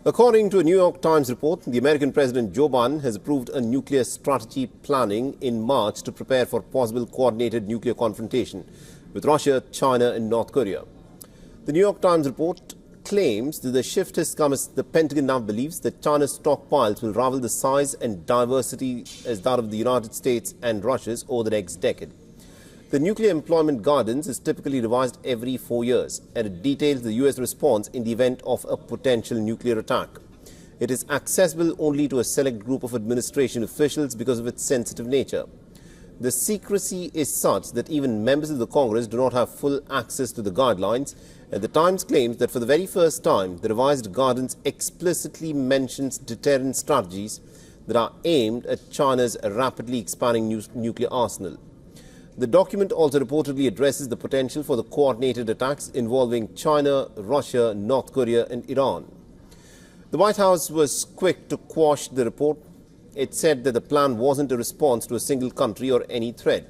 According to a New York Times report, the American President Joe Biden has approved a nuclear strategy planning in March to prepare for possible coordinated nuclear confrontation with Russia, China and North Korea. The New York Times report claims that the shift has come as the Pentagon now believes that China's stockpiles will rival the size and diversity as that of the United States and Russia's over the next decade. The nuclear employment guidance is typically revised every 4 years, and it details the U.S. response in the event of a potential nuclear attack. It is accessible only to a select group of administration officials because of its sensitive nature. The secrecy is such that even members of the Congress do not have full access to the guidelines, and the Times claims that for the very first time, the revised guidance explicitly mentions deterrent strategies that are aimed at China's rapidly expanding nuclear arsenal. The document also reportedly addresses the potential for the coordinated attacks involving China, Russia, North Korea and Iran. The White House was quick to quash the report. It said that the plan wasn't a response to a single country or any threat.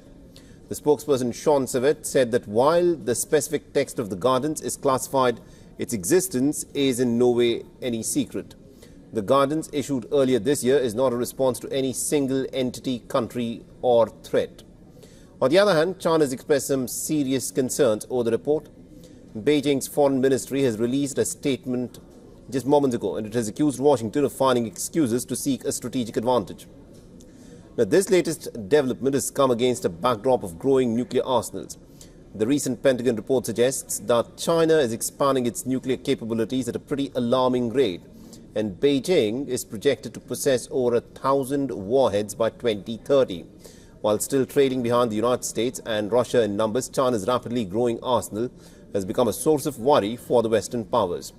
The spokesperson Sean Savett said that while the specific text of the guidance is classified, its existence is in no way any secret. The guidance issued earlier this year is not a response to any single entity, country or threat. On the other hand, China has expressed some serious concerns over the report. Beijing's foreign ministry has released a statement just moments ago, and it has accused Washington of finding excuses to seek a strategic advantage. Now, this latest development has come against a backdrop of growing nuclear arsenals. The recent Pentagon report suggests that China is expanding its nuclear capabilities at a pretty alarming rate, and Beijing is projected to possess over 1,000 warheads by 2030. While still trailing behind the United States and Russia in numbers, China's rapidly growing arsenal has become a source of worry for the Western powers.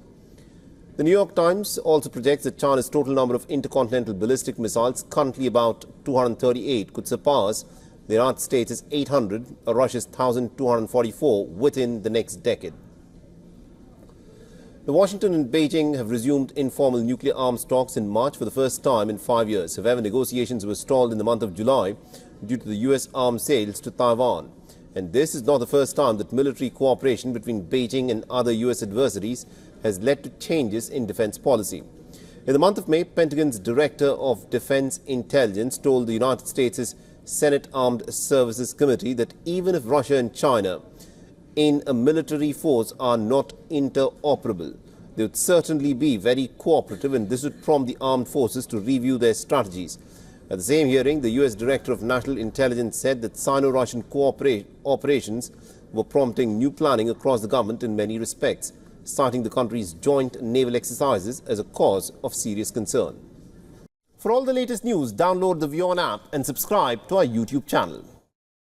The New York Times also projects that China's total number of intercontinental ballistic missiles, currently about 238, could surpass the United States' 800 or Russia's 1,244 within the next decade. Washington and Beijing have resumed informal nuclear arms talks in March for the first time in 5 years. However, negotiations were stalled in the month of July due to the U.S. arms sales to Taiwan. And this is not the first time that military cooperation between Beijing and other U.S. adversaries has led to changes in defense policy. In the month of May, Pentagon's Director of Defense Intelligence told the United States' Senate Armed Services Committee that even if Russia and China in a military force are not interoperable, they would certainly be very cooperative, and this would prompt the armed forces to review their strategies. At the same hearing, the U.S. Director of National Intelligence said that Sino-Russian operations were prompting new planning across the government in many respects, citing the country's joint naval exercises as a cause of serious concern. For all the latest news, download the WION app and subscribe to our YouTube channel.